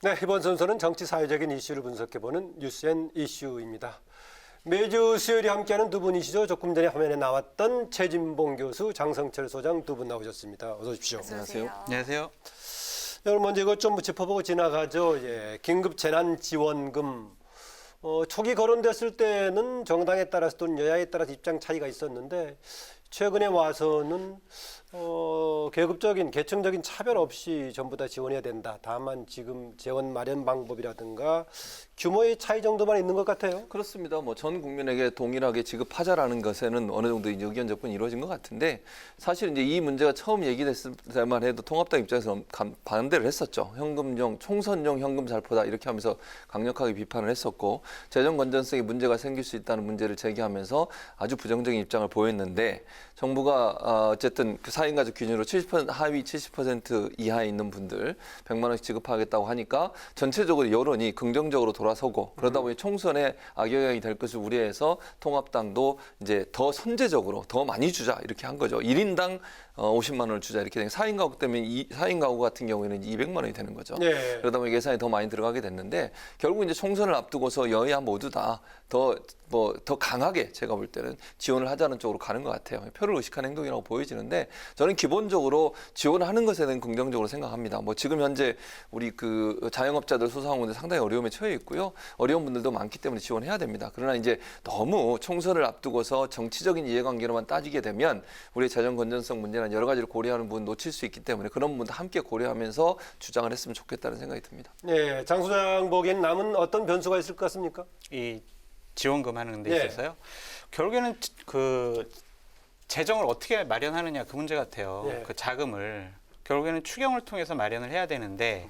네, 이번 순서는 정치 사회적인 이슈를 분석해보는 뉴스앤 이슈입니다. 매주 수요일에 함께하는 두 분이시죠. 조금 전에 화면에 나왔던 최진봉 교수, 장성철 소장 두 분 나오셨습니다. 어서 오십시오. 안녕하세요. 안녕하세요. 오늘 먼저 이것 좀 짚어보고 지나가죠. 긴급 재난지원금. 초기 거론됐을 때는 정당에 따라서 또는 여야에 따라서 입장 차이가 있었는데 최근에 와서는 계급적인 계층적인 차별 없이 전부 다 지원해야 된다. 다만 지금 재원 마련 방법이라든가 규모의 차이 정도만 있는 것 같아요. 그렇습니다. 전 국민에게 동일하게 지급하자라는 것에는 어느 정도 이제 의견 접근이 이루어진 것 같은데 사실 이제 이 문제가 처음 얘기됐을 때만 해도 통합당 입장에서 반대를 했었죠. 현금용 총선용 현금 살포다 이렇게 하면서 강력하게 비판을 했었고 재정 건전성에 문제가 생길 수 있다는 문제를 제기하면서 아주 부정적인 입장을 보였는데 정부가 어쨌든 그 4인 가족 기준으로 70% 하위 70% 이하에 있는 분들 100만 원씩 지급하겠다고 하니까 전체적으로 여론이 긍정적으로 돌아서고 그러다 보니 총선에 악영향이 될 것을 우려해서 통합당도 이제 더 선제적으로 더 많이 주자 이렇게 한 거죠. 1인당 50만 원을 주자 이렇게 된 4인 가구 때문에 4인 가구 같은 경우에는 200만 원이 되는 거죠. 네. 그러다 보니 예산이 더 많이 들어가게 됐는데 결국 이제 총선을 앞두고서 여야 모두 다 더 강하게 제가 볼 때는 지원을 하자는 쪽으로 가는 것 같아요. 표를 의식한 행동이라고 보여지는데 저는 기본적으로 지원하는 것에 대한 긍정적으로 생각합니다. 지금 현재 우리 그 자영업자들 소상공인들 상당히 어려움에 처해 있고요. 어려운 분들도 많기 때문에 지원해야 됩니다. 그러나 이제 너무 총선을 앞두고서 정치적인 이해관계로만 따지게 되면 우리의 재정 건전성 문제나 여러 가지를 고려하는 부분 놓칠 수 있기 때문에 그런 부분도 함께 고려하면서 주장을 했으면 좋겠다는 생각이 듭니다. 네, 장 소장 보기엔 남은 어떤 변수가 있을 것 같습니까? 이 지원금 하는 데 있어서요. 결국에는 그 재정을 어떻게 마련하느냐 그 문제 같아요. 네. 그 자금을 결국에는 추경을 통해서 마련을 해야 되는데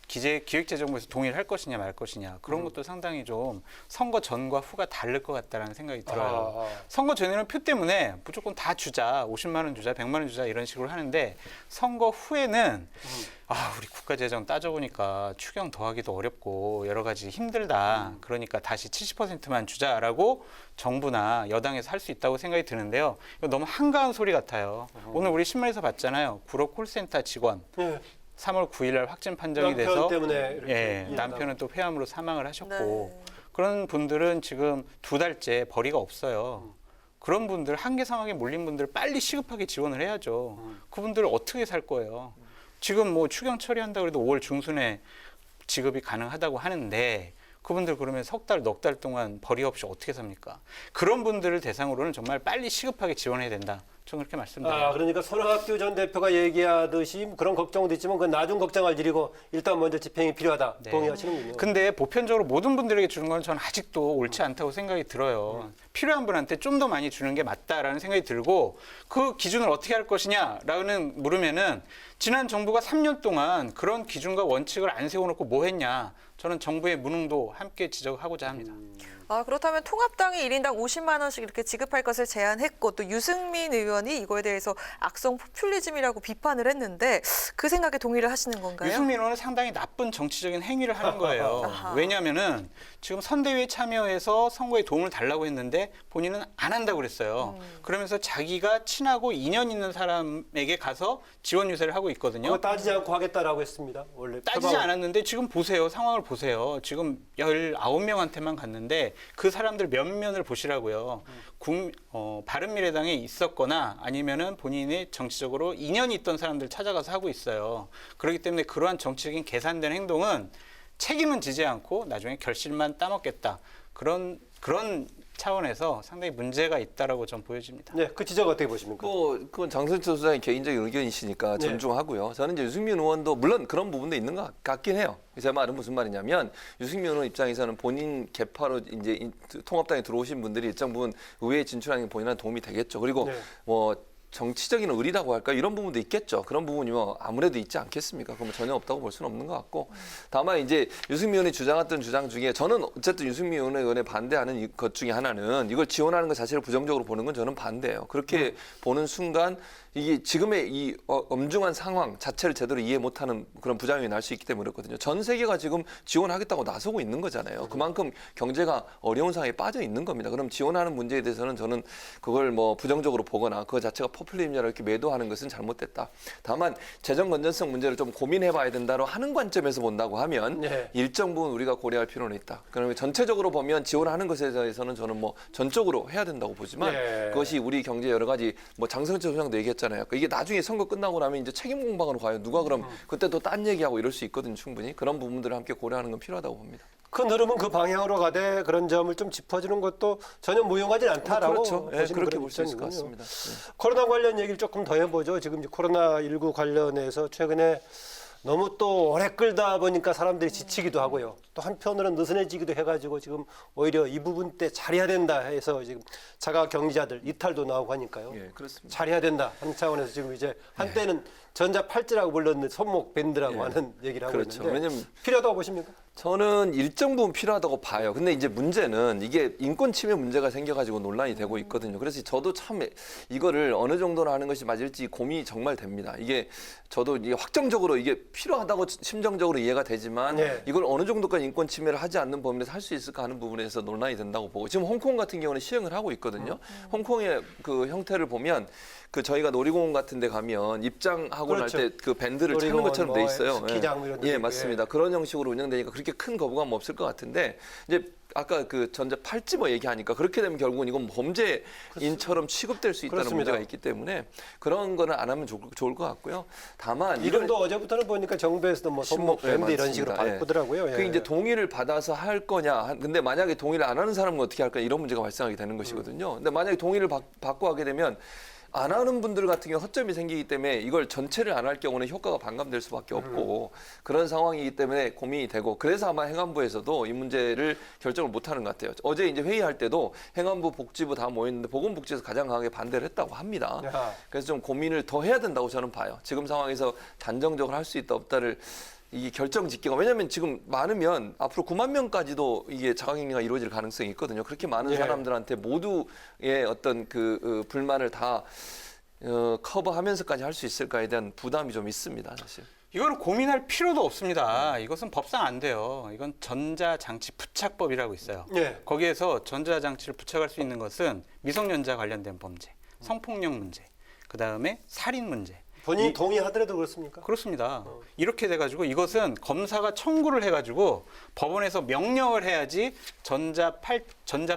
기획재정부에서 동의를 할 것이냐 말 것이냐 그런 것도 상당히 좀 선거 전과 후가 다를 것 같다라는 생각이 들어요. 선거 전에는 표 때문에 무조건 다 주자, 50만 원 주자, 100만 원 주자 이런 식으로 하는데 선거 후에는 우리 국가재정 따져보니까 추경 더하기도 어렵고 여러 가지 힘들다. 그러니까 다시 70%만 주자라고 정부나 여당에서 할 수 있다고 생각이 드는데요. 이거 너무 한가한 소리 같아요. 오늘 우리 신문에서 봤잖아요. 구로 콜센터 직원. 네. 3월 9일 날 확진 판정이 남편 돼서 때문에 이렇게 남편은 또 폐암으로 사망을 하셨고 네. 그런 분들은 지금 2달째 벌이가 없어요. 그런 분들 한계 상황에 몰린 분들 빨리 시급하게 지원을 해야죠. 그분들 어떻게 살 거예요? 지금 추경 처리한다고 해도 5월 중순에 지급이 가능하다고 하는데 그분들 그러면 석 달, 넉 달 동안 벌이 없이 어떻게 삽니까? 그런 분들을 대상으로는 정말 빨리 시급하게 지원해야 된다. 저는 그렇게 말씀드려요. 그러니까 손학규 전 대표가 얘기하듯이 그런 걱정도 있지만 그건 나중 걱정할 일이고 일단 먼저 집행이 필요하다. 네. 동의하시는군요. 근데 보편적으로 모든 분들에게 주는 건 저는 아직도 옳지 않다고 생각이 들어요. 필요한 분한테 좀 더 많이 주는 게 맞다라는 생각이 들고 그 기준을 어떻게 할 것이냐라는 물으면은 지난 정부가 3년 동안 그런 기준과 원칙을 안 세워놓고 뭐 했냐. 저는 정부의 무능도 함께 지적하고자 합니다. 그렇다면 통합당이 1인당 50만 원씩 이렇게 지급할 것을 제안했고 또 유승민 의원이 이거에 대해서 악성 포퓰리즘이라고 비판을 했는데 그 생각에 동의를 하시는 건가요? 유승민 의원은 상당히 나쁜 정치적인 행위를 하는 거예요. 왜냐하면은 지금 선대위에 참여해서 선거에 도움을 달라고 했는데 본인은 안 한다고 그랬어요. 그러면서 자기가 친하고 인연 있는 사람에게 가서 지원 유세를 하고 있거든요. 그거 따지지 않고 하겠다라고 했습니다. 원래 따지지 않았는데 지금 보세요. 상황을 보세요. 지금 19명한테만 갔는데 그 사람들 면면을 보시라고요. 바른미래당에 있었거나 아니면은 본인이 정치적으로 인연이 있던 사람들 찾아가서 하고 있어요. 그렇기 때문에 그러한 정치적인 계산된 행동은 책임은 지지 않고 나중에 결실만 따먹겠다. 그런 차원에서 상당히 문제가 있다라고 좀 보여집니다. 네, 그 지적 어떻게 보십니까? 그건 장성철 소장의 개인적인 의견이시니까 네. 존중하고요. 저는 이제 유승민 의원도 물론 그런 부분도 있는 것 같긴 해요. 제 말은 무슨 말이냐면 유승민 의원 입장에서는 본인 개파로 이제 통합당에 들어오신 분들이 일정 부분 의회에 진출하는 게 본인한테 도움이 되겠죠. 그리고 네. 정치적인 의리라고 할까 이런 부분도 있겠죠. 그런 부분이 아무래도 있지 않겠습니까? 그럼 전혀 없다고 볼 수는 없는 것 같고 다만 이제 유승민 의원이 주장했던 주장 중에 저는 어쨌든 유승민 의원에 반대하는 것 중에 하나는 이걸 지원하는 것 자체를 부정적으로 보는 건 저는 반대예요. 그렇게 보는 순간 이게 지금의 이 엄중한 상황 자체를 제대로 이해 못하는 그런 부작용이 날 수 있기 때문에 그렇거든요. 전 세계가 지금 지원하겠다고 나서고 있는 거잖아요. 그만큼 경제가 어려운 상황에 빠져 있는 겁니다. 그럼 지원하는 문제에 대해서는 저는 그걸 부정적으로 보거나 그 자체가 포퓰리즘이라 이렇게 매도하는 것은 잘못됐다. 다만 재정 건전성 문제를 좀 고민해봐야 된다로 하는 관점에서 본다고 하면 네. 일정 부분 우리가 고려할 필요는 있다. 그러면 전체적으로 보면 지원하는 것에 대해서는 저는 뭐 전적으로 해야 된다고 보지만 네. 그것이 우리 경제 여러 가지 뭐 장성철 소장도 얘기했잖아요. 이게 나중에 선거 끝나고 나면 이제 책임 공방으로 가요. 누가 그럼 그때 또 딴 얘기하고 이럴 수 있거든요. 충분히 그런 부분들을 함께 고려하는 건 필요하다고 봅니다. 큰 흐름은 그 방향으로 가되 그런 점을 좀 짚어주는 것도 전혀 무용하진 않다라고 그렇죠. 예, 보시는 그렇게 그런 볼 수 있을 것 입장이군요. 같습니다. 네. 코로나 관련 얘기를 조금 더 해보죠. 지금 이제 코로나19 관련해서 최근에 너무 또 오래 끌다 보니까 사람들이 지치기도 하고요. 또 한편으로는 느슨해지기도 해가지고 지금 오히려 이 부분 때 잘해야 된다 해서 지금 자가 경제자들 이탈도 나오고 하니까요. 예, 그렇습니다. 잘해야 된다 하는 차원에서 지금 이제 한때는 전자 팔찌라고 불렀는데 손목 밴드라고 예. 하는 얘기를 하고 그렇죠. 있는데 왜냐면 필요하다고 보십니까? 저는 일정 부분 필요하다고 봐요. 근데 이제 문제는 이게 인권 침해 문제가 생겨가지고 논란이 되고 있거든요. 그래서 저도 참 이거를 어느 정도로 하는 것이 맞을지 고민이 정말 됩니다. 이게 저도 이게 확정적으로 이게 필요하다고 심정적으로 이해가 되지만 네. 이걸 어느 정도까지 인권 침해를 하지 않는 범위에서 할 수 있을까 하는 부분에서 논란이 된다고 보고 지금 홍콩 같은 경우는 시행을 하고 있거든요. 홍콩의 그 형태를 보면 그 저희가 놀이공원 같은 데 가면 입장하고 그렇죠. 날 때 그 밴드를 차는 놀이공원, 것처럼 돼 있어요. 스키장 뭐 이런 데 예, 있고, 맞습니다. 그런 형식으로 운영되니까 그렇게 큰 거부감 없을 것 같은데 이제 아까 그 전자 팔찌 뭐 얘기하니까 그렇게 되면 결국은 이건 범죄인처럼 취급될 수 있다는 그렇습니다. 문제가 있기 때문에 그런 거는 안 하면 좋을 것 같고요. 다만 이름도 어제부터는 보니까 정부에서도 뭐 손목 예, 밴드 이런 식으로 맞습니다. 예. 바꾸더라고요. 그 이제 동의를 받아서 할 거냐. 근데 만약에 동의를 안 하는 사람은 어떻게 할까 이런 문제가 발생하게 되는 것이거든요. 근데 만약에 동의를 받고 하게 되면 안 하는 분들 같은 경우 허점이 생기기 때문에 이걸 전체를 안 할 경우는 효과가 반감될 수밖에 없고 그런 상황이기 때문에 고민이 되고 그래서 아마 행안부에서도 이 문제를 결정을 못 하는 것 같아요. 어제 이제 회의할 때도 행안부 복지부 다 모였는데 보건복지에서 가장 강하게 반대를 했다고 합니다. 야. 그래서 좀 고민을 더 해야 된다고 저는 봐요. 지금 상황에서 단정적으로 할 수 있다 없다를 이 결정 짓기가 왜냐하면 지금 많으면 앞으로 9만 명까지도 이게 자가격리가 이루어질 가능성이 있거든요. 그렇게 많은 예. 사람들한테 모두의 어떤 그 불만을 다 커버하면서까지 할 수 있을까에 대한 부담이 좀 있습니다, 사실. 이거는 고민할 필요도 없습니다. 이것은 법상 안 돼요. 이건 전자장치 부착법이라고 있어요. 예. 거기에서 전자장치를 부착할 수 있는 것은 미성년자 관련된 범죄, 성폭력 문제, 그다음에 살인 문제. 본인이 동의하더라도 그렇습니까? 그렇습니다. 이렇게 돼가지고 이것은 검사가 청구를 해가지고 법원에서 명령을 해야지 전자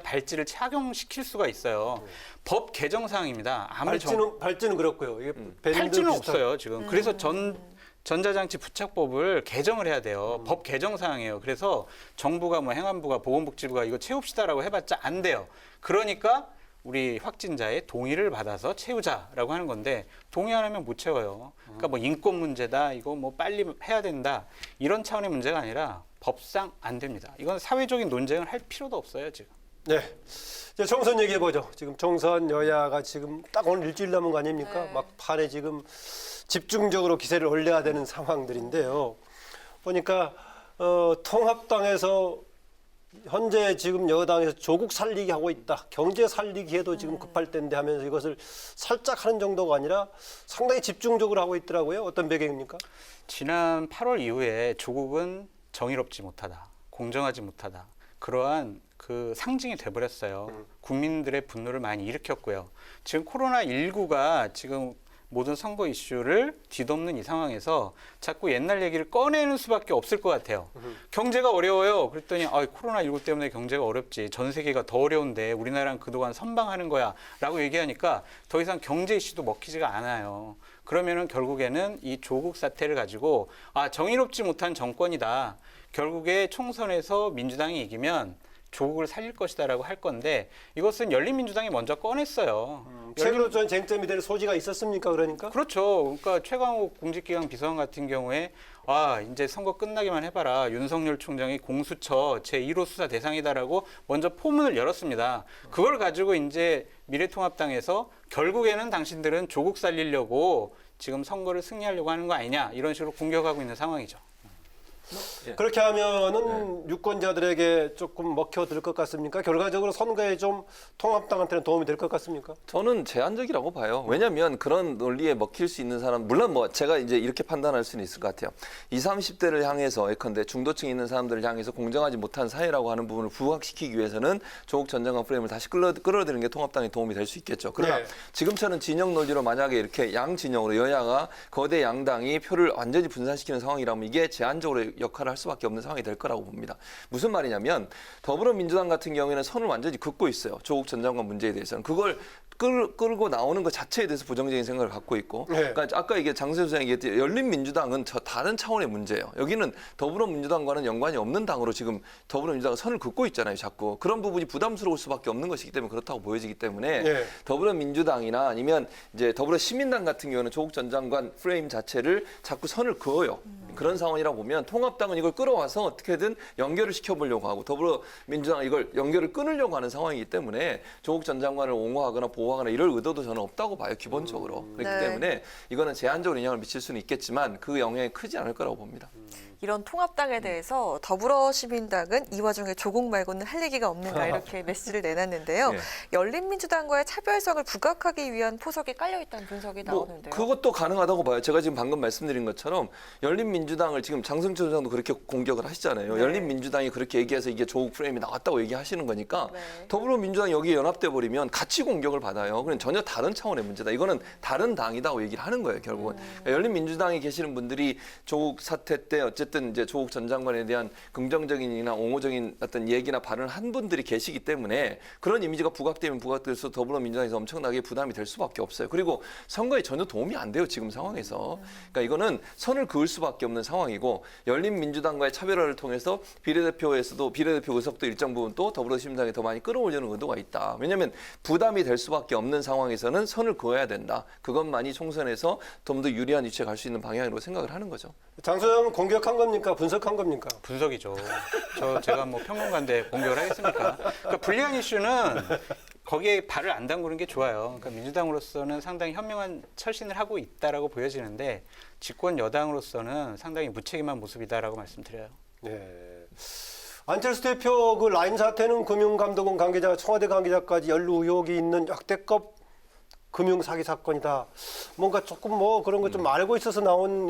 발찌를 착용시킬 수가 있어요. 법 개정 사항입니다. 아무리 발찌는 그렇고요. 이게 밴드 팔찌는 비슷한- 없어요 지금. 그래서 전자장치 부착법을 개정을 해야 돼요. 법 개정 사항이에요. 그래서 정부가 뭐 행안부가 보건복지부가 이거 채웁시다라고 해봤자 안 돼요. 그러니까 우리 확진자의 동의를 받아서 채우자라고 하는 건데 동의 안 하면 못 채워요. 그러니까 뭐 인권 문제다, 이거 뭐 빨리 해야 된다 이런 차원의 문제가 아니라 법상 안 됩니다. 이건 사회적인 논쟁을 할 필요도 없어요 지금. 네. 이제 총선 얘기해 보죠. 지금 총선 여야가 지금 딱 오늘 일주일 남은 거 아닙니까? 네. 막판에 지금 집중적으로 기세를 올려야 되는 상황들인데요. 보니까 통합당에서 현재 지금 여당에서 조국 살리기 하고 있다. 경제 살리기에도 지금 급할 때인데 하면서 이것을 살짝 하는 정도가 아니라 상당히 집중적으로 하고 있더라고요. 어떤 배경입니까? 지난 8월 이후에 조국은 정의롭지 못하다, 공정하지 못하다. 그러한 그 상징이 돼버렸어요. 국민들의 분노를 많이 일으켰고요. 지금 코로나19가 지금 모든 선거 이슈를 뒤덮는 이 상황에서 자꾸 옛날 얘기를 꺼내는 수밖에 없을 것 같아요. 경제가 어려워요. 그랬더니 코로나19 때문에 경제가 어렵지. 전 세계가 더 어려운데 우리나라는 그동안 선방하는 거야 라고 얘기하니까 더 이상 경제 이슈도 먹히지가 않아요. 그러면은 결국에는 이 조국 사태를 가지고 정의롭지 못한 정권이다. 결국에 총선에서 민주당이 이기면 조국을 살릴 것이다라고 할 건데 이것은 열린민주당이 먼저 꺼냈어요. 최근에 전 쟁점이 될 소지가 있었습니까? 그러니까? 그렇죠. 그러니까 최강욱 공직기강 비서관 같은 경우에 이제 선거 끝나기만 해봐라. 윤석열 총장이 공수처 제1호 수사 대상이다라고 먼저 포문을 열었습니다. 그걸 가지고 이제 미래통합당에서 결국에는 당신들은 조국 살리려고 지금 선거를 승리하려고 하는 거 아니냐 이런 식으로 공격하고 있는 상황이죠. 예. 그렇게 하면은 유권자들에게 조금 먹혀들 것 같습니까? 결과적으로 선거에 좀 통합당한테는 도움이 될 것 같습니까? 저는 제한적이라고 봐요. 왜냐하면 그런 논리에 먹힐 수 있는 사람, 물론 뭐 제가 이제 이렇게 판단할 수는 있을 것 같아요. 20, 30대를 향해서 예컨대 중도층에 있는 사람들을 향해서 공정하지 못한 사회라고 하는 부분을 부각시키기 위해서는 조국 전 장관 프레임을 다시 끌어들이는 게 통합당에 도움이 될 수 있겠죠. 그러나 네. 지금처럼 진영 논리로 만약에 이렇게 양 진영으로 여야가 거대 양당이 표를 완전히 분산시키는 상황이라면 이게 제한적으로 역할을 할 수밖에 없는 상황이 될 거라고 봅니다. 무슨 말이냐면 더불어민주당 같은 경우에는 선을 완전히 긋고 있어요. 조국 전 장관 문제에 대해서는. 그걸 끌고 나오는 것 자체에 대해서 부정적인 생각을 갖고 있고, 네. 그러니까 아까 이게 장세수 선생님이 얘기했듯이 열린민주당은 저 다른 차원의 문제예요. 여기는 더불어민주당과는 연관이 없는 당으로 지금 더불어민주당은 선을 긋고 있잖아요, 자꾸. 그런 부분이 부담스러울 수밖에 없는 것이기 때문에 그렇다고 보여지기 때문에 네. 더불어민주당이나 아니면 이제 더불어시민당 같은 경우는 조국 전 장관 프레임 자체를 자꾸 선을 그어요. 그런 상황이라고 보면 통합당은 이걸 끌어와서 어떻게든 연결을 시켜보려고 하고 더불어민주당은 이걸 연결을 끊으려고 하는 상황이기 때문에 조국 전 장관을 옹호하거나 보호하거나 이럴 의도도 저는 없다고 봐요, 기본적으로. 그렇기 네. 때문에 이거는 제한적으로 영향을 미칠 수는 있겠지만 그 영향이 크지 않을 거라고 봅니다. 이런 통합당에 대해서 더불어시민당은 이 와중에 조국 말고는 할 얘기가 없는가 이렇게 메시지를 내놨는데요. 네. 열린민주당과의 차별성을 부각하기 위한 포석이 깔려 있다는 분석이 나오는데요. 그것도 가능하다고 봐요. 제가 지금 방금 말씀드린 것처럼 열린민주당을 지금 장성철 소장도 그렇게 공격을 하시잖아요. 네. 열린민주당이 그렇게 얘기해서 이게 조국 프레임이 나왔다고 얘기하시는 거니까 네. 더불어민주당이 여기에 연합돼 버리면 같이 공격을 받아요. 그럼 전혀 다른 차원의 문제다. 이거는 다른 당이다고 얘기를 하는 거예요, 결국은. 그러니까 열린민주당에 계시는 분들이 조국 사태 때 어쨌든 이제 조국 전 장관에 대한 긍정적인이나 옹호적인 어떤 얘기나 발언을 한 분들이 계시기 때문에 그런 이미지가 부각되면 부각될수록 더불어민주당에서 엄청나게 부담이 될 수밖에 없어요. 그리고 선거에 전혀 도움이 안 돼요, 지금 상황에서. 그러니까 이거는 선을 그을 수밖에 없는 상황이고 열린민주당과의 차별화를 통해서 비례대표에서도 비례대표 의석도 일정 부분 또 더불어시민당에 더 많이 끌어올리는 의도가 있다. 왜냐하면 부담이 될 수밖에 없는 상황에서는 선을 그어야 된다. 그것만이 총선에서 좀 더 유리한 위치에 갈 수 있는 방향으로 생각을 하는 거죠. 장 소장은 공격한 겁니까? 분석한 겁니까? 분석이죠. 제가 뭐 평론가인데 공격을 하겠습니까? 그러니까 불리한 이슈는 거기에 발을 안 담그는 게 좋아요. 그러니까 민주당으로서는 상당히 현명한 처신을 하고 있다라고 보여지는데 집권 여당으로서는 상당히 무책임한 모습이다라고 말씀드려요. 네. 안철수 대표 그 라임 사태는 금융감독원 관계자, 청와대 관계자까지 연루 의혹이 있는 역대급 금융 사기 사건이다. 뭔가 조금 뭐 그런 거 좀 알고 있어서 나온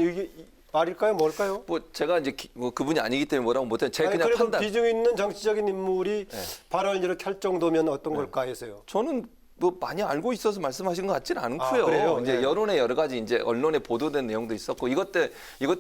말일까요? 뭘까요? 뭐 제가 이제 뭐 그분이 아니기 때문에 뭐라고 못해요. 제가 아니, 그냥 그래도 판단. 비중 있는 정치적인 인물이 네. 발언을 이렇게 할 정도면 어떤 걸까 해서요. 저는 뭐 많이 알고 있어서 말씀하신 것 같지는 않고요. 그래요? 이제 네. 여론의 여러 가지 이제 언론에 보도된 내용도 있었고 이것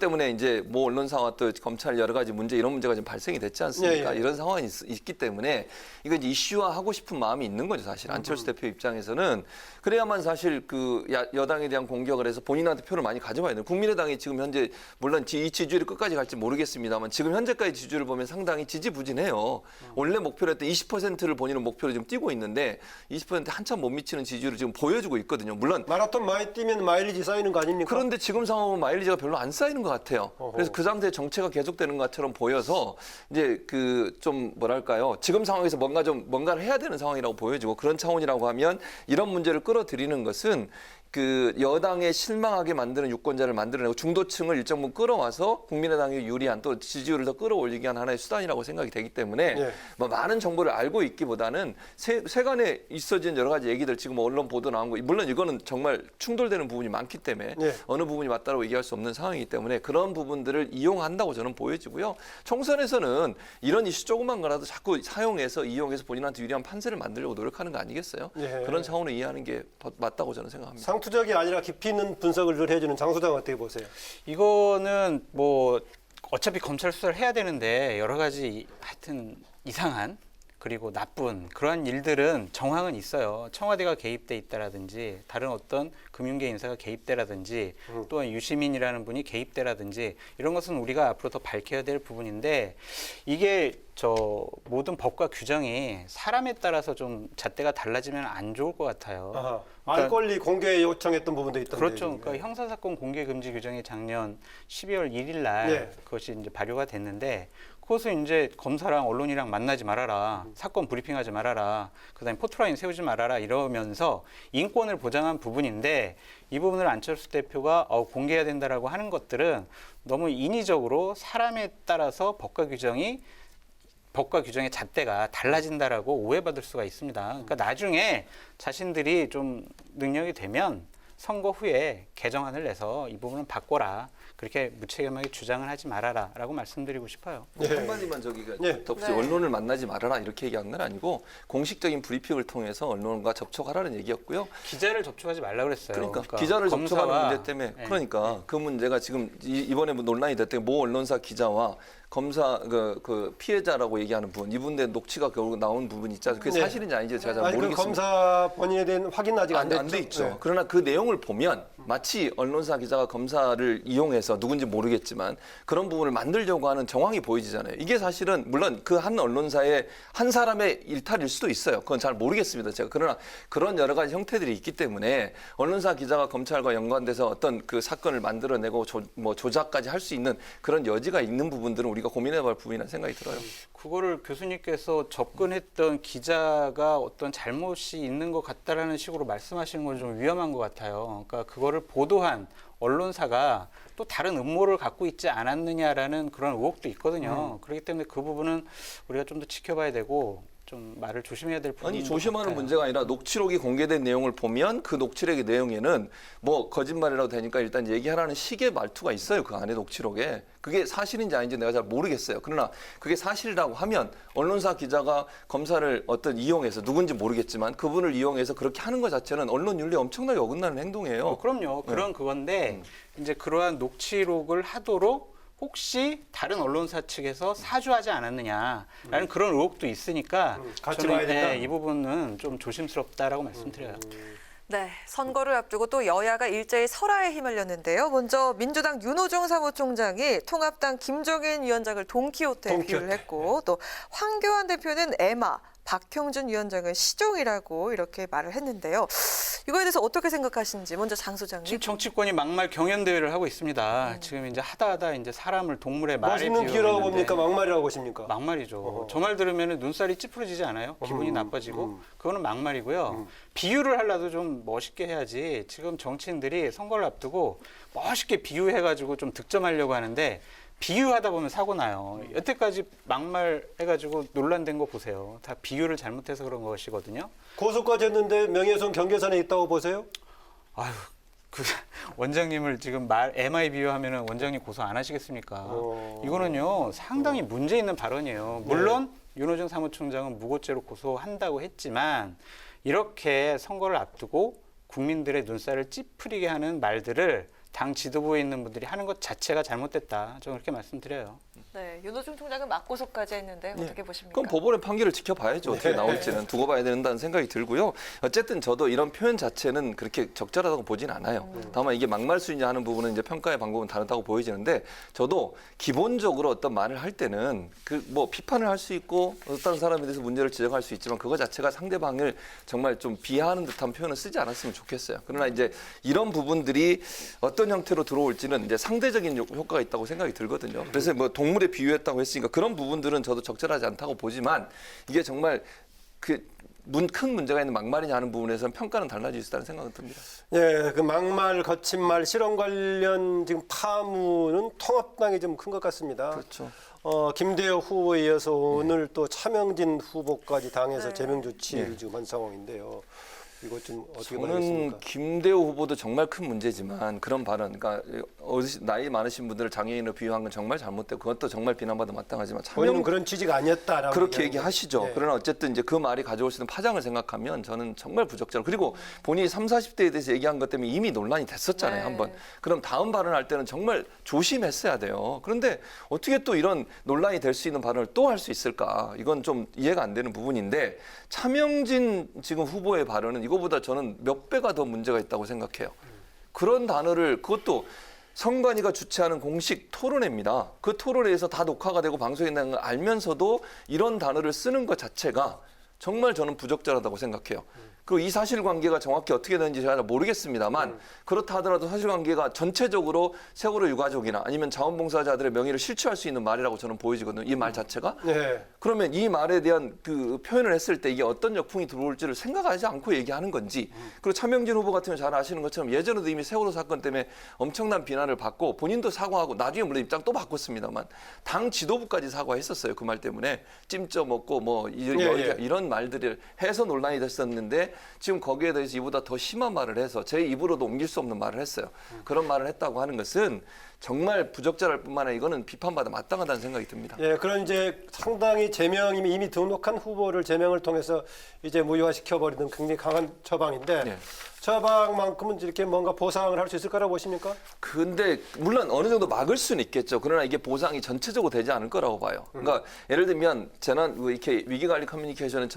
때문에 이제 뭐 언론사와 또 검찰 여러 가지 문제 이런 문제가 지금 발생이 됐지 않습니까? 예, 예. 이런 상황이 있기 때문에 이거 이제 이슈화 하고 싶은 마음이 있는 거죠, 사실. 안철수 대표 입장에서는 그래야만 사실 그 여당에 대한 공격을 해서 본인한테 표를 많이 가져와야 돼요. 국민의당이 지금 현재 물론 이 지지율이 끝까지 갈지 모르겠습니다만 지금 현재까지 지지율을 보면 상당히 지지부진해요. 원래 목표로 했던 20%를 본인은 목표로 지금 뛰고 있는데 20% 한참 못 미치는 지지율을 지금 보여주고 있거든요. 물론 마라톤 많이 뛰면 마일리지 쌓이는 거 아닙니까? 그런데 지금 상황은 마일리지가 별로 안 쌓이는 것 같아요. 어허. 그래서 그 상태의 정체가 계속되는 것처럼 보여서 이제 그 좀 뭐랄까요. 지금 상황에서 뭔가를 해야 되는 상황이라고 보여지고 그런 차원이라고 하면 이런 문제를 끌어들이는 것은 그 여당에 실망하게 만드는 유권자를 만들어내고 중도층을 일정 부분 끌어와서 국민의당이 유리한 또 지지율을 더 끌어올리기 위한 하나의 수단이라고 생각이 되기 때문에 예. 뭐 많은 정보를 알고 있기보다는 세간에 있어진 여러 가지 얘기들 지금 언론 보도 나온 거 물론 이거는 정말 충돌되는 부분이 많기 때문에 예. 어느 부분이 맞다고 얘기할 수 없는 상황이기 때문에 그런 부분들을 이용한다고 저는 보여지고요. 총선에서는 이런 이슈 조그만 거라도 자꾸 사용해서 이용해서 본인한테 유리한 판세를 만들려고 노력하는 거 아니겠어요? 예. 그런 차원을 이해하는 게 맞다고 저는 생각합니다. 상투적이 아니라 깊이 있는 분석을 늘 해주는 장 소장 어떻게 보세요? 이거는 뭐 어차피 검찰 수사를 해야 되는데 여러 가지 하여튼 이상한 그리고 나쁜 그러한 일들은 정황은 있어요. 청와대가 개입돼 있다라든지 다른 어떤 금융계 인사가 개입돼라든지 또한 유시민이라는 분이 개입돼라든지 이런 것은 우리가 앞으로 더 밝혀야 될 부분인데 이게 모든 법과 규정이 사람에 따라서 좀 잣대가 달라지면 안 좋을 것 같아요. 아하. 그러니까 알 권리 공개 요청했던 부분도 있던데. 그렇죠. 그러니까 형사사건 공개 금지 규정이 작년 12월 1일 날 예. 그것이 이제 발효가 됐는데 그것은 이제 검사랑 언론이랑 만나지 말아라. 사건 브리핑하지 말아라. 그다음에 포토라인 세우지 말아라. 이러면서 인권을 보장한 부분인데 이 부분을 안철수 대표가 공개해야 된다라고 하는 것들은 너무 인위적으로 사람에 따라서 법과 규정의 잣대가 달라진다라고 오해받을 수가 있습니다. 그러니까 나중에 자신들이 좀 능력이 되면 선거 후에 개정안을 내서 이 부분은 바꿔라. 그렇게 무책임하게 주장을 하지 말아라라고 말씀드리고 싶어요. 한마디만 저기가 네. 덧붙이 네. 언론을 만나지 말아라 이렇게 얘기한 건 아니고 공식적인 브리핑을 통해서 언론과 접촉하라는 얘기였고요. 기자를 접촉하지 말라고 그랬어요. 그러니까 기자를 접촉하는 검사와- 문제 때문에 네. 그러니까 그 문제가 지금 이번에 논란이 됐던 모 언론사 기자와 검사 그 피해자라고 얘기하는 분 이분들 녹취가 결국 나온 부분 있잖아요. 그게 네. 사실인지 아닌지 제가 잘 아니, 그 모르겠습니다. 검사 본인에 대한 확인 아직 안 됐죠. 안 돼 있죠. 네. 그러나 그 내용을 보면 마치 언론사 기자가 검사를 이용해서 누군지 모르겠지만 그런 부분을 만들려고 하는 정황이 보이지잖아요. 이게 사실은 물론 그 한 언론사의 한 사람의 일탈일 수도 있어요. 그건 잘 모르겠습니다. 제가 그러나 그런 여러 가지 형태들이 있기 때문에 언론사 기자가 검찰과 연관돼서 어떤 그 사건을 만들어내고 조작까지 할 수 있는 그런 여지가 있는 부분들은 우리가 고민해볼 부분이라는 생각이 들어요. 그거를 교수님께서 접근했던 기자가 어떤 잘못이 있는 것 같다라는 식으로 말씀하시는 건 좀 위험한 것 같아요. 그러니까 그거를 보도한 언론사가 또 다른 음모를 갖고 있지 않았느냐라는 그런 의혹도 있거든요. 그렇기 때문에 그 부분은 우리가 좀 더 지켜봐야 되고 좀 말을 조심해야 될 부분인 아니 것 조심하는 같아요. 문제가 아니라 녹취록이 공개된 내용을 보면 그 녹취록의 내용에는 뭐 거짓말이라도 되니까 일단 얘기하라는 식의 말투가 있어요. 그 안에 녹취록에. 그게 사실인지 아닌지 내가 잘 모르겠어요. 그러나 그게 사실이라고 하면 언론사 기자가 검사를 어떤 이용해서 누군지 모르겠지만 그분을 이용해서 그렇게 하는 것 자체는 언론 윤리에 엄청나게 어긋나는 행동이에요. 그럼요. 그런 그건데 이제 그러한 녹취록을 하도록 혹시 다른 언론사 측에서 사주하지 않았느냐라는 그런 의혹도 있으니까 같이 저는 봐야 된다. 이 부분은 좀 조심스럽다라고 말씀드려요. 네, 선거를 앞두고 또 여야가 일제히 설화에 휘말렸는데요. 먼저 민주당 윤호중 사무총장이 통합당 김종인 위원장을 돈키호테에 비유를 했고 또 황교안 대표는 에마, 박형준 위원장은 시종이라고 이렇게 말을 했는데요. 이거에 대해서 어떻게 생각하시는지 먼저 장 소장님. 지금 정치권이 막말 경연 대회를 하고 있습니다. 지금 이제 하다 이제 사람을 동물의 말에 멋있는 비유라고 비유했는데 봅니까? 막말이라고 보십니까? 막말이죠. 어허. 저 말 들으면 눈살이 찌푸려지지 않아요? 기분이 나빠지고. 그거는 막말이고요. 비유를 하려도 좀 멋있게 해야지. 지금 정치인들이 선거를 앞두고 멋있게 비유해가지고 좀 득점하려고 하는데 비유하다 보면 사고 나요. 여태까지 막말 해가지고 논란된 거 보세요. 다 비유를 잘못해서 그런 것이거든요. 고소까지 했는데 명예훼손 경계선에 있다고 보세요? 아유, 그 원장님을 지금 MI 비유하면은 원장님 고소 안 하시겠습니까? 이거는요 상당히 문제 있는 발언이에요. 물론 윤호중 사무총장은 무고죄로 고소한다고 했지만 이렇게 선거를 앞두고 국민들의 눈살을 찌푸리게 하는 말들을 당 지도부에 있는 분들이 하는 것 자체가 잘못됐다. 저는 그렇게 말씀드려요. 네, 윤호중 총장은 맞고소까지 했는데 어떻게 보십니까? 그럼 법원의 판결을 지켜봐야죠. 어떻게 나올지는 두고 봐야 된다는 생각이 들고요. 어쨌든 저도 이런 표현 자체는 그렇게 적절하다고 보진 않아요. 다만 이게 막말 수준이 하는 부분은 이제 평가의 방법은 다르다고 보여지는데 저도 기본적으로 어떤 말을 할 때는 그 뭐 비판을 할 수 있고 어떤 사람에 대해서 문제를 지적할 수 있지만 그거 자체가 상대방을 정말 좀 비하하는 듯한 표현을 쓰지 않았으면 좋겠어요. 그러나 이제 이런 부분들이 어떤 형태로 들어올지는 이제 상대적인 효과가 있다고 생각이 들거든요. 그래서 뭐 동물에 비유했다고 했으니까 그런 부분들은 저도 적절하지 않다고 보지만 이게 정말 큰 문제가 있는 막말이냐 하는 부분에서는 평가는 달라질 수 있다는 생각은 듭니다. 예, 그 막말, 거친말, 실언 관련 지금 파문은 통합당이 좀 큰 것 같습니다. 그렇죠. 김대호 후보에 이어서 오늘 또 차명진 후보까지 당에서 네. 제명 조치를 네. 지금 한 상황인데요. 이거 좀 어떻게 저는 봐야겠습니까? 김대호 후보도 정말 큰 문제지만 그런 발언, 그러니까 나이 많으신 분들을 장애인으로 비유한 건 정말 잘못되고 그것도 정말 비난받아 마땅하지만 본인은 그런 취지가 아니었다라고 그렇게 얘기하는 얘기하시죠. 거죠. 예. 그러나 어쨌든 이제 그 말이 가져올 수 있는 파장을 생각하면 저는 정말 부적절하고 그리고 본인이 30, 40대에 대해서 얘기한 것 때문에 이미 논란이 됐었잖아요. 네. 한번. 그럼 다음 발언할 때는 정말 조심했어야 돼요. 그런데 어떻게 또 이런 논란이 될 수 있는 발언을 또 할 수 있을까? 이건 좀 이해가 안 되는 부분인데 차명진 지금 후보의 발언은 이거보다 저는 몇 배가 더 문제가 있다고 생각해요. 그런 단어를 그것도 선관위가 주최하는 공식 토론회입니다. 그 토론회에서 다 녹화가 되고 방송이 나는 걸 알면서도 이런 단어를 쓰는 것 자체가 정말 저는 부적절하다고 생각해요. 그 이 사실관계가 정확히 어떻게 되는지 잘 모르겠습니다만 그렇다 하더라도 사실관계가 전체적으로 세월호 유가족이나 아니면 자원봉사자들의 명예를 실추할 수 있는 말이라고 저는 보여지거든요. 이 말 자체가. 네. 그러면 이 말에 대한 그 표현을 했을 때 이게 어떤 역풍이 들어올지를 생각하지 않고 얘기하는 건지 그리고 차명진 후보 같은 경우 잘 아시는 것처럼 예전에도 이미 세월호 사건 때문에 엄청난 비난을 받고 본인도 사과하고 나중에 물론 입장 또 바꿨습니다만 당 지도부까지 사과했었어요. 그 말 때문에 찜쪄 먹고 뭐 이런 말들을 해서 논란이 됐었는데 지금 거기에 대해서 이보다 더 심한 말을 해서 제 입으로도 옮길 수 없는 말을 했어요. 그런 말을 했다고 하는 것은 정말 부적절할 뿐만 아니라 이거는 비판받아 마땅하다는 생각이 듭니다. 예, 그런 이제 상당히 제명이 이미 등록한 후보를 제명을 통해서 이제 무효화시켜 버리는 굉장히 강한 처방인데 네. 처방만큼은 이렇게 뭔가 보상을 할 수 있을 거라고 보십니까? 근데 물론 어느 정도 막을 수는 있겠죠. 그러나 이게 보상이 전체적으로 되지 않을 거라고 봐요. 그러니까 예를 들면 재난 이렇게 위기관리 커뮤니케이션의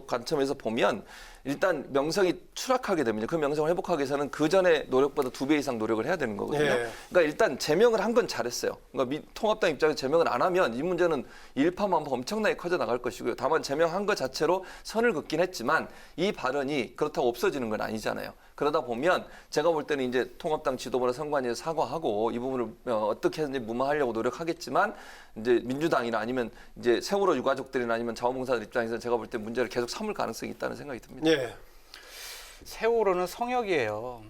관점에서 보면 일단 명성이 추락하게 되면 그 명성을 회복하기 위해서는 그 전에 노력보다 2배 이상 노력을 해야 되는 거거든요. 예. 그러니까 일단 제명을 한 건 잘했어요. 그러니까 통합당 입장에서 제명을 안 하면 이 문제는 일파만파 엄청나게 커져 나갈 것이고요. 다만 제명한 것 자체로 선을 긋긴 했지만 이 발언이 그렇다고 없어지는 건 아니잖아요. 그러다 보면 제가 볼 때는 이제 통합당 지도부나 선관위에서 사과하고 이 부분을 어떻게든지 무마하려고 노력하겠지만 이제 민주당이나 아니면 이제 세월호 유가족들이나 아니면 자원봉사들 입장에서 제가 볼 때 문제를 계속 삼을 가능성이 있다는 생각이 듭니다. 예. 세월호는 성역이에요.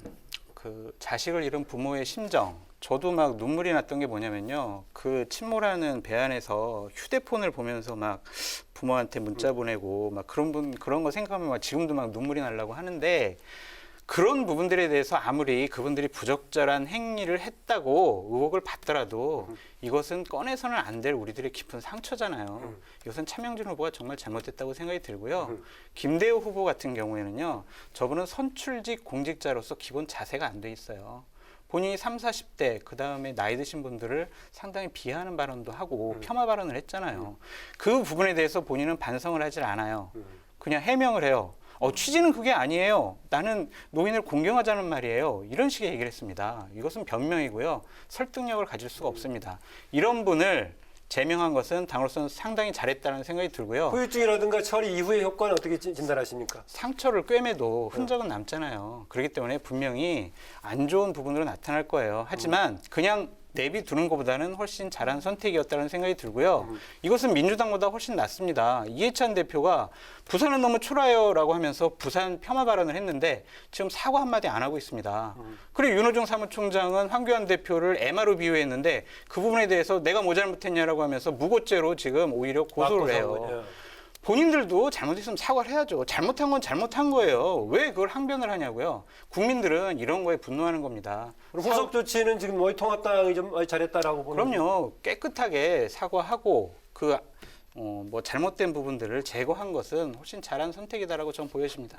그 자식을 잃은 부모의 심정. 저도 막 눈물이 났던 게 뭐냐면요. 그 침몰하는 배 안에서 휴대폰을 보면서 막 부모한테 문자 보내고 막 그런 거 생각하면 막 지금도 막 눈물이 나려고 하는데 그런 부분들에 대해서 아무리 그분들이 부적절한 행위를 했다고 의혹을 받더라도 이것은 꺼내서는 안 될 우리들의 깊은 상처잖아요. 이것은 차명진 후보가 정말 잘못했다고 생각이 들고요. 김대우 후보 같은 경우에는요. 저분은 선출직 공직자로서 기본 자세가 안 돼 있어요. 본인이 30, 40대 그다음에 나이 드신 분들을 상당히 비하하는 발언도 하고 폄하 발언을 했잖아요. 그 부분에 대해서 본인은 반성을 하질 않아요. 그냥 해명을 해요. 취지는 그게 아니에요. 나는 노인을 공경하자는 말이에요. 이런 식의 얘기를 했습니다. 이것은 변명이고요. 설득력을 가질 수가 없습니다. 이런 분을 제명한 것은 당으로서는 상당히 잘했다는 생각이 들고요. 후유증이라든가 처리 이후의 효과는 어떻게 진단하십니까? 상처를 꿰매도 흔적은 남잖아요. 그렇기 때문에 분명히 안 좋은 부분으로 나타날 거예요. 하지만 그냥 내비두는 것보다는 훨씬 잘한 선택이었다는 생각이 들고요. 이것은 민주당보다 훨씬 낫습니다. 이해찬 대표가 부산은 너무 초라해요라고 하면서 부산 폄하 발언을 했는데 지금 사과 한마디 안 하고 있습니다. 그리고 윤호중 사무총장은 황교안 대표를 애마로 비유했는데 그 부분에 대해서 내가 뭐 잘못했냐라고 하면서 무고죄로 지금 오히려 고소를 해요. 본인들도 잘못했으면 사과를 해야죠. 잘못한 건 잘못한 거예요. 왜 그걸 항변을 하냐고요. 국민들은 이런 거에 분노하는 겁니다. 그럼 후속 조치는 지금 뭐 통합당이 좀 잘했다라고 보는 그럼요. 깨끗하게 사과하고 뭐 잘못된 부분들을 제거한 것은 훨씬 잘한 선택이다라고 저는 보여집니다.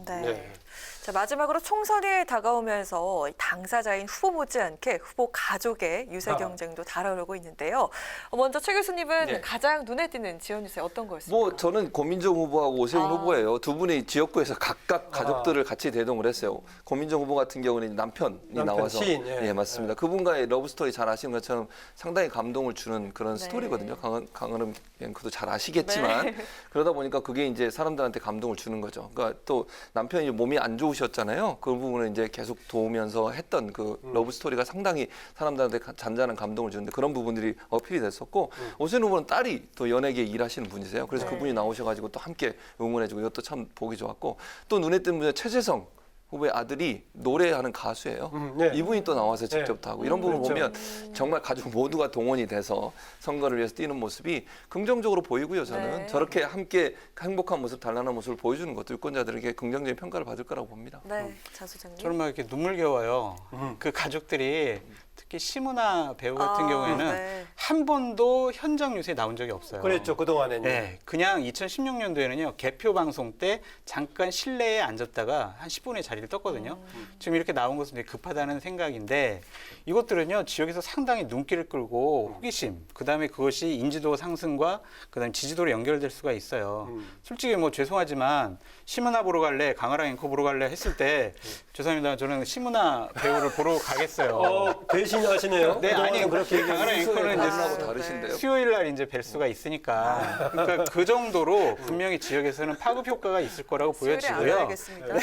네. 네. 자, 마지막으로 총선이 다가오면서 당사자인 후보 못지않게 후보 가족의 유세 경쟁도 달아오르고 있는데요. 먼저 최 교수님은 네. 가장 눈에 띄는 지원 유세 어떤 거였습니까? 뭐 저는 고민정 후보하고 오세훈 후보예요. 두 분이 지역구에서 각각 가족들을 같이 대동을 했어요. 고민정 후보 같은 경우는 남편이 나와서 시인, 예, 맞습니다. 그분과의 러브 스토리 잘 아시는 것처럼 상당히 감동을 주는 그런 네. 스토리거든요. 강은흠 앵커도 잘 아시겠지만 네. 그러다 보니까 그게 이제 사람들한테 감동을 주는 거죠. 그러니까 또 남편이 몸이 안 좋으셨잖아요. 그 부분을 이제 계속 도우면서 했던 그 러브 스토리가 상당히 사람들한테 잔잔한 감동을 주는데 그런 부분들이 어필이 됐었고 오세훈 후보는 딸이 또 연예계에 일하시는 분이세요. 그래서 네. 그분이 나오셔가지고 또 함께 응원해주고 이것도 참 보기 좋았고 또 눈에 띄는 분이 최재성 후보의 아들이 노래하는 가수예요. 네. 이분이 또 나와서 직접 하고 이런 부분 그렇죠. 보면 정말 가족 모두가 동원이 돼서 선거를 위해서 뛰는 모습이 긍정적으로 보이고요. 저는 네. 저렇게 함께 행복한 모습, 단란한 모습을 보여주는 것도 유권자들에게 긍정적인 평가를 받을 거라고 봅니다. 네, 자 소장님. 저는 막 이렇게 눈물겨워요. 그 가족들이 특히 심은하 배우 같은 경우에는 네. 한 번도 현장 유세에 나온 적이 없어요. 그랬죠. 그동안에는. 네, 그냥 2016년도에는요 개표 방송 때 잠깐 실내에 앉았다가 한 10분의 자리를 떴거든요. 지금 이렇게 나온 것은 이제 급하다는 생각인데 이것들은요 지역에서 상당히 눈길을 끌고 호기심, 그다음에 그것이 인지도 상승과 그다음에 지지도로 연결될 수가 있어요. 솔직히 뭐 죄송하지만 심은하 보러 갈래, 강아랑 앵커 보러 갈래 했을 때 죄송합니다. 저는 심은하 배우를 보러 가겠어요. 배신하시네요. 네, 아니 그동안은 그렇게 얘기해요. 당연히 앵커는 하고 이제 다르신데요. 수요일 날 이제 뵐 수가 있으니까 그러니까 그 정도로 분명히 지역에서는 파급 효과가 있을 거라고 수요일에 보여지고요. 알아야겠습니다.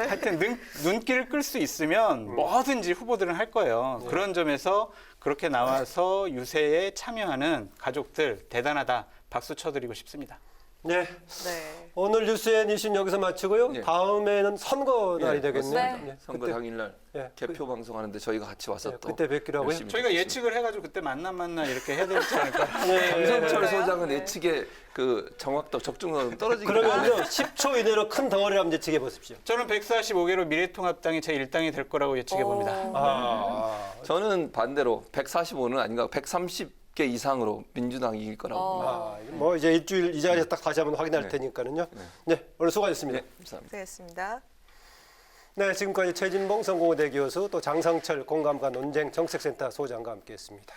하여튼 눈길을 끌 수 있으면 뭐든지 후보들은 할 거예요. 그런 점에서 그렇게 나와서 유세에 참여하는 가족들 대단하다. 박수 쳐드리고 싶습니다. 네. 네. 오늘 뉴스엔 이슈는 여기서 마치고요. 네. 다음에는 선거 날이 예, 되겠네요. 맞습니다. 네. 선거 그때, 당일날 예, 개표 방송하는데 저희가 같이 와서 예, 또 그때 뵙기로 하고요. 열심히 저희가 듣겠습니다. 예측을 해가지고 그때 만나 이렇게 해야 되지 않을까. 장성철 그럴까요? 소장은 네. 예측의 그 정확도 적중도는 떨어지기 그러면요 10초 이내로 큰 덩어리를 한번 예측해 보십시오. 저는 145개로 미래통합당이 제1당이 될 거라고 예측해 봅니다. 저는 반대로 145는 아닌가 130개 이상으로 민주당이 이길 거라고 봅니다. 뭐 이제 일주일 이 자리에서 딱 다시 한번 확인할 네. 테니까요. 네, 오늘 수고하셨습니다. 네, 감사합니다. 되겠습니다. 네, 지금까지 최진봉 성공회대 교수 또 장성철 공감과 논쟁 정책센터 소장과 함께했습니다.